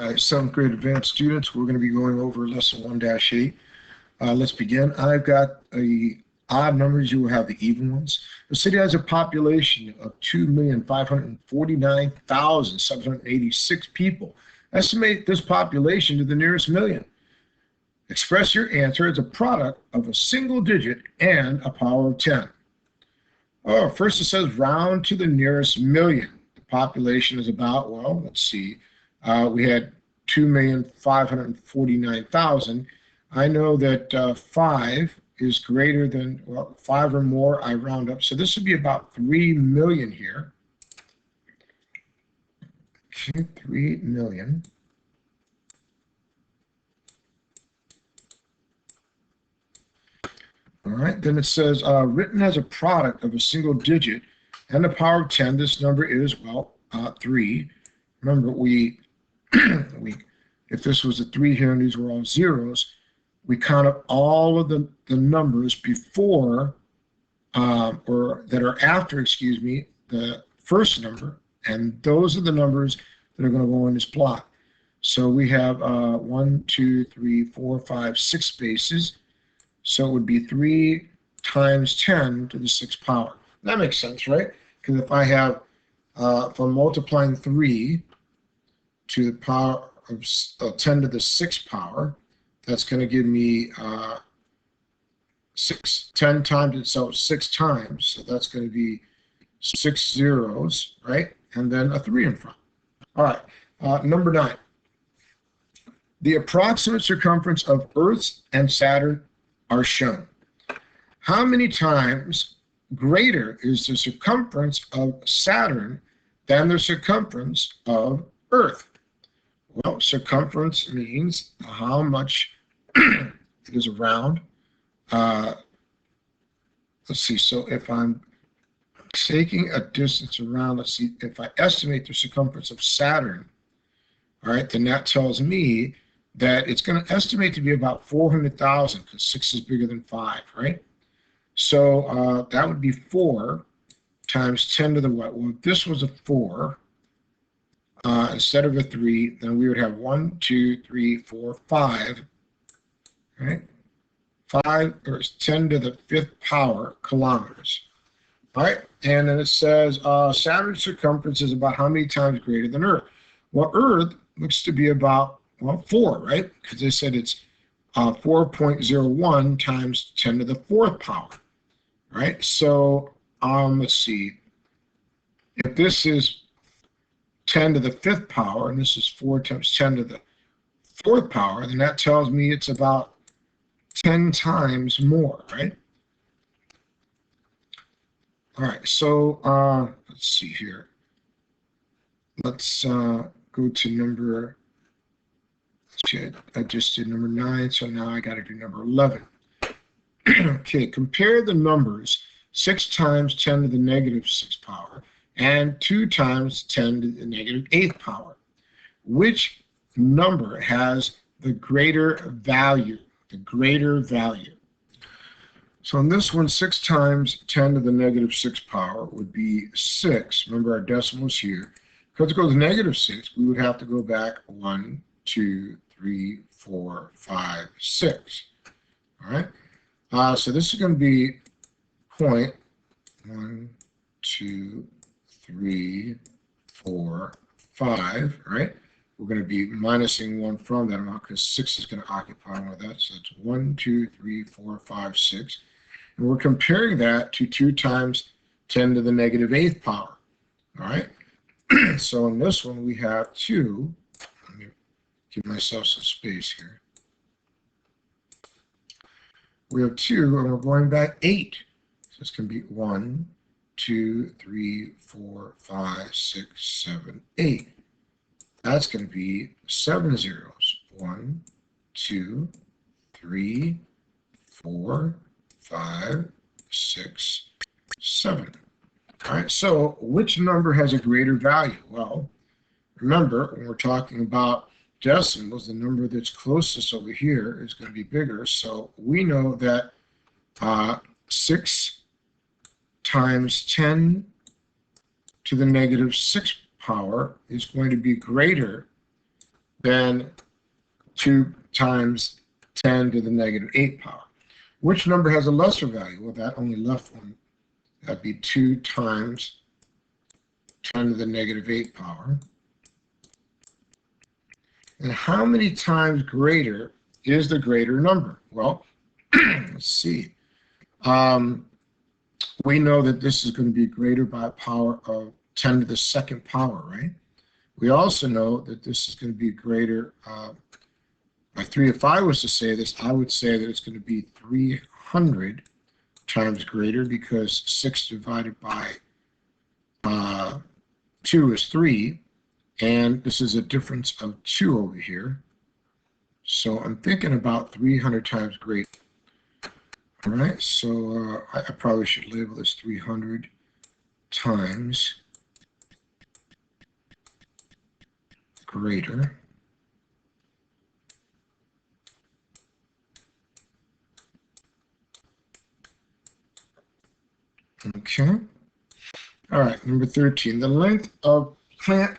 right, 7th grade advanced students, we're going to be going over lesson 1-8. Let's begin. I've got the odd numbers, you will have the even ones. The city has a population of 2,549,786 people. Estimate this population to the nearest million. Express your answer as a product of a single digit and a power of 10. Oh, first it says round to the nearest million. The population is about, well, let's see. We had 2,549,000. I know that 5 is greater than, well, 5 or more, I round up. So this would be about 3 million here. Okay, 3 million. All right, then it says written as a product of a single digit and the power of 10. This number is, well, 3. Remember, if this was a 3 here and these were all zeros, we counted all of the numbers before or that are after, excuse me, the first number, and those are the numbers that are going to go in this block. So we have 1, 2, 3, 4, 5, 6 spaces. So it would be 3 times 10 to the 6th power. That makes sense, right? Because if I have, if I'm multiplying 3 to the power of 10 to the 6th power, that's going to give me 10 times itself 6 times. So that's going to be 6 zeros, right? And then a 3 in front. All right, number 9. The approximate circumference of Earth and Saturn are shown. How many times greater is the circumference of Saturn than the circumference of Earth? Well, circumference means how much it is around. Let's see, so if I'm taking a distance around, let's see, if I estimate the circumference of Saturn, all right, then that tells me that it's going to estimate to be about 400,000 because 6 is bigger than 5, right? So that would be 4 times 10 to the what? Well, if this was a 4, instead of a 3, then we would have 1, 2, 3, 4, 5, right? 5 or 10 to the 5th power kilometers. All right, and then it says Saturn's circumference is about how many times greater than Earth? Well, Earth looks to be about, well, 4, right? Because they said it's 4.01 times 10 to the 4th power, right? So let's see. If this is 10 to the 5th power, and this is 4 times 10 to the 4th power, then that tells me it's about 10 times more, right? All right, so let's see here. Let's go to number, I just did number 9, so now I got to do number 11. Okay, compare the numbers 6 times 10 to the negative 6th power and 2 times 10 to the negative 8th power. Which number has the greater value? The greater value. So in this one, 6 times 10 to the negative 6th power would be 6. Remember our decimals here. Because it goes negative 6, we would have to go back 1, 2, 3, 4, 5, 6. All right. So this is going to be point 1, 2, 3, 4, 5. Right. We're going to be minusing 1 from that amount because 6 is going to occupy one of that. So it's 1, 2, 3, 4, 5, 6. And we're comparing that to 2 times 10 to the negative 8th power. All right. So in this one, we have 2. Let me give myself some space here. We have 2, and we're going back 8. So it's going to be 1, 2, 3, 4, 5, 6, 7, 8. That's going to be 7 zeros. 1, 2, 3, 4, 5, 6, 7. All right, so which number has a greater value? Well, remember, when we're talking about decimals, the number that's closest over here is going to be bigger. So we know that 6 times 10 to the negative 6th power is going to be greater than 2 times 10 to the negative 8 power. Which number has a lesser value? Well, that only left one. That'd be 2 times 10 to the negative 8 power. And how many times greater is the greater number? Well, let's see. We know that this is going to be greater by a power of 10 to the second power, right? We also know that this is going to be greater by 3. If I was to say this, I would say that it's going to be 300 times greater, because 6 divided by 2 is 3, and this is a difference of 2 over here. So I'm thinking about 300 times greater. All right, so I probably should label this 300 times greater. Okay. All right, number 13. The length of plant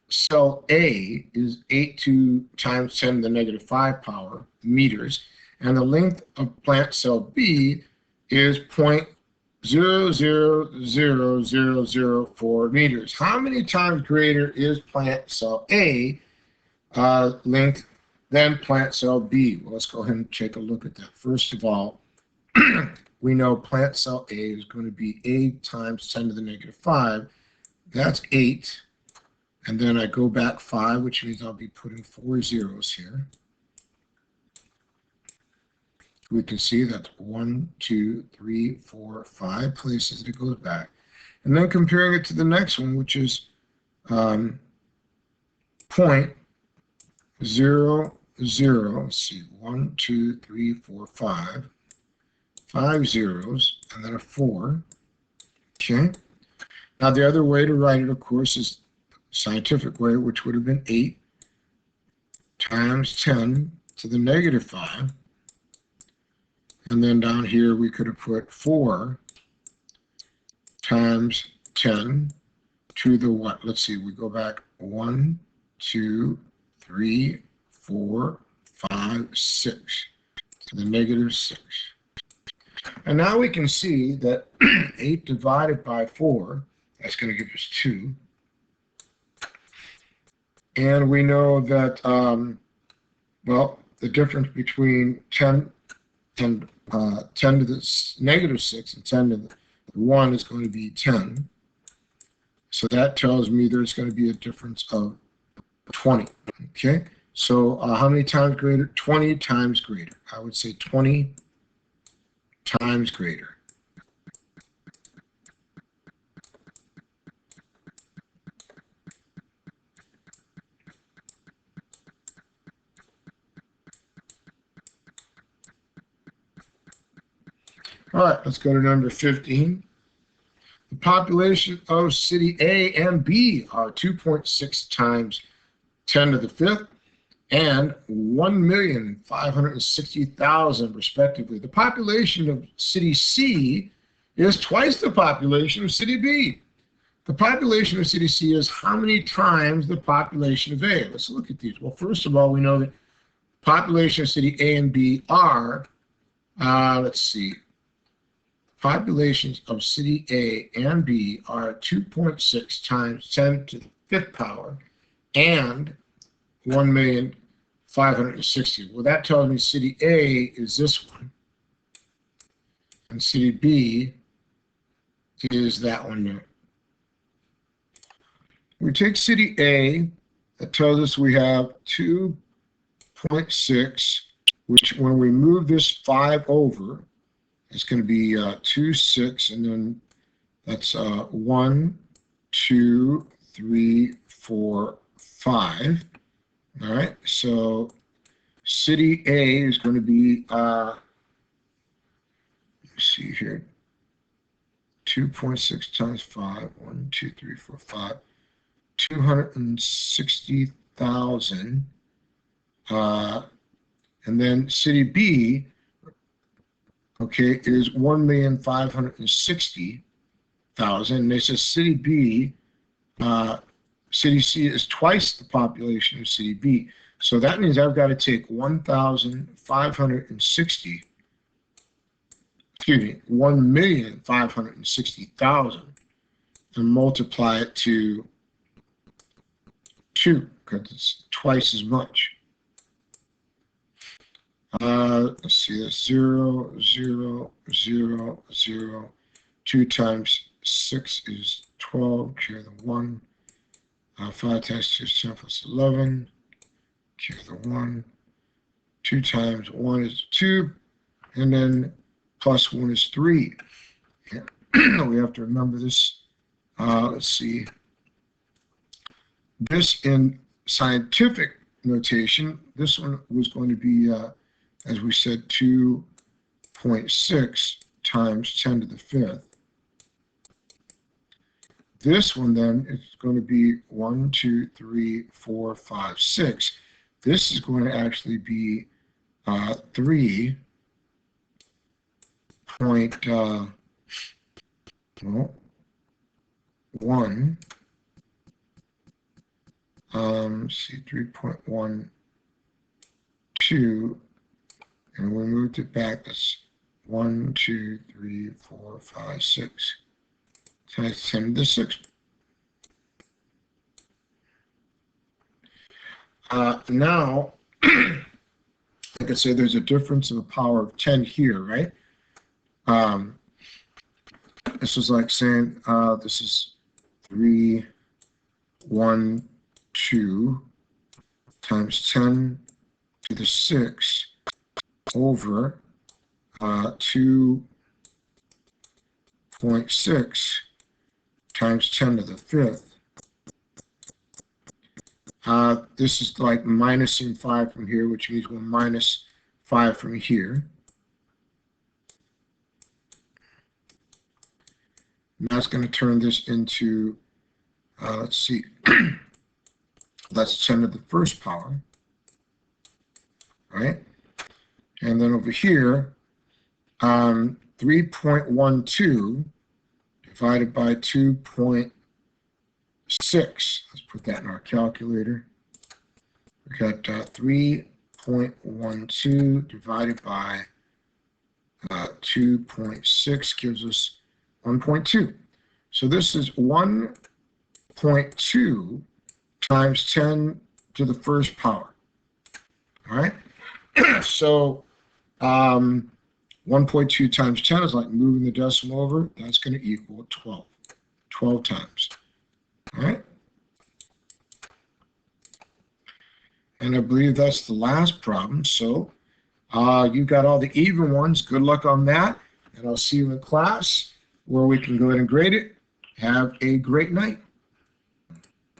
cell A is 82 times 10 to the negative 5 power meters, and the length of plant cell B is 0.000004 meters. How many times greater is plant cell A length than plant cell B? Well, let's go ahead and take a look at that. First of all, we know plant cell A is going to be A times 10 to the negative 5. That's 8. And then I go back 5, which means I'll be putting 4 zeros here. We can see that's 1, 2, 3, 4, 5 places that it goes back. And then comparing it to the next one, which is 0.00, let's see, 1, 2, 3, 4, 5. 5 zeros, and then a 4. Okay. Now the other way to write it, of course, is the scientific way, which would have been 8 times 10 to the negative 5. And then down here we could have put 4 times 10 to the what? Let's see, we go back 1, 2, 3, 4, 5, 6 to the negative 6. And now we can see that 8 divided by 4, that's going to give us 2. And we know that, well, the difference between 10 and 10 to the negative 6 and 10 to the 1 is going to be 10. So that tells me there's going to be a difference of 20. Okay, so how many times greater? 20 times greater. I would say 20 times greater. All right, let's go to number 15. The population of city A and B are 2.6 times 10 to the 5th and 1,560,000 respectively. The population of city C is twice the population of city B. The population of city C is how many times the population of A? Let's look at these. Well, first of all, we know that population of city A and B are, let's see, populations of city A and B are 2.6 times 10 to the 5th power and 1,560,000. Well, that tells me city A is this one, and city B is that one there. We take city A, that tells us we have 2.6, which when we move this 5 over, it's going to be 2, 6, and then that's 1, 2, 3, 4, 5. All right, so city A is going to be, let's see here, 2.6 times 5, 1, 2, 3, 4, 5, 260,000. And then city B, okay, is 1,560,000. They said city B city C is twice the population of city B. So that means I've got to take 1,560, excuse me, 1,560,000 and multiply it to 2, because it's twice as much. Let's see, that's 0, 0, 0, 0. 2 times 6 is 12, carry the 1. 5 times 2 is 10 plus 11, carry the 1. 2 times 1 is 2, and then plus 1 is 3. Yeah. We have to remember this. Let's see. This in scientific notation, this one was going to be, as we said, 2.6 times 10 to the 5th. This one then is going to be 1, 2, 3, 4, 5, 6. This is going to actually be 3 point, well, 1. See, 3.12, and we moved it back. That's 1, 2, 3, 4, 5, 6 times 10 to the 6th. Now, like I said, there's a difference of the power of 10 here, right? This is like saying this is 3, 1, 2 times 10 to the 6 over 2.6 times 10 to the 5th. This is like minusing 5 from here, which means we'll minus 5 from here. And that's going to turn this into, let's see, that's 10 to the 1st power, right? And then over here, 3.12 divided by 2.6. Let's put that in our calculator. We got 3.12 divided by 2.6 gives us 1.2. So this is 1.2 times 10 to the 1st power. All right. So 1.2 times 10 is like moving the decimal over. That's going to equal 12. 12 times. All right. And I believe that's the last problem. So you got all the even ones. Good luck on that. And I'll see you in class where we can go ahead and grade it. Have a great night.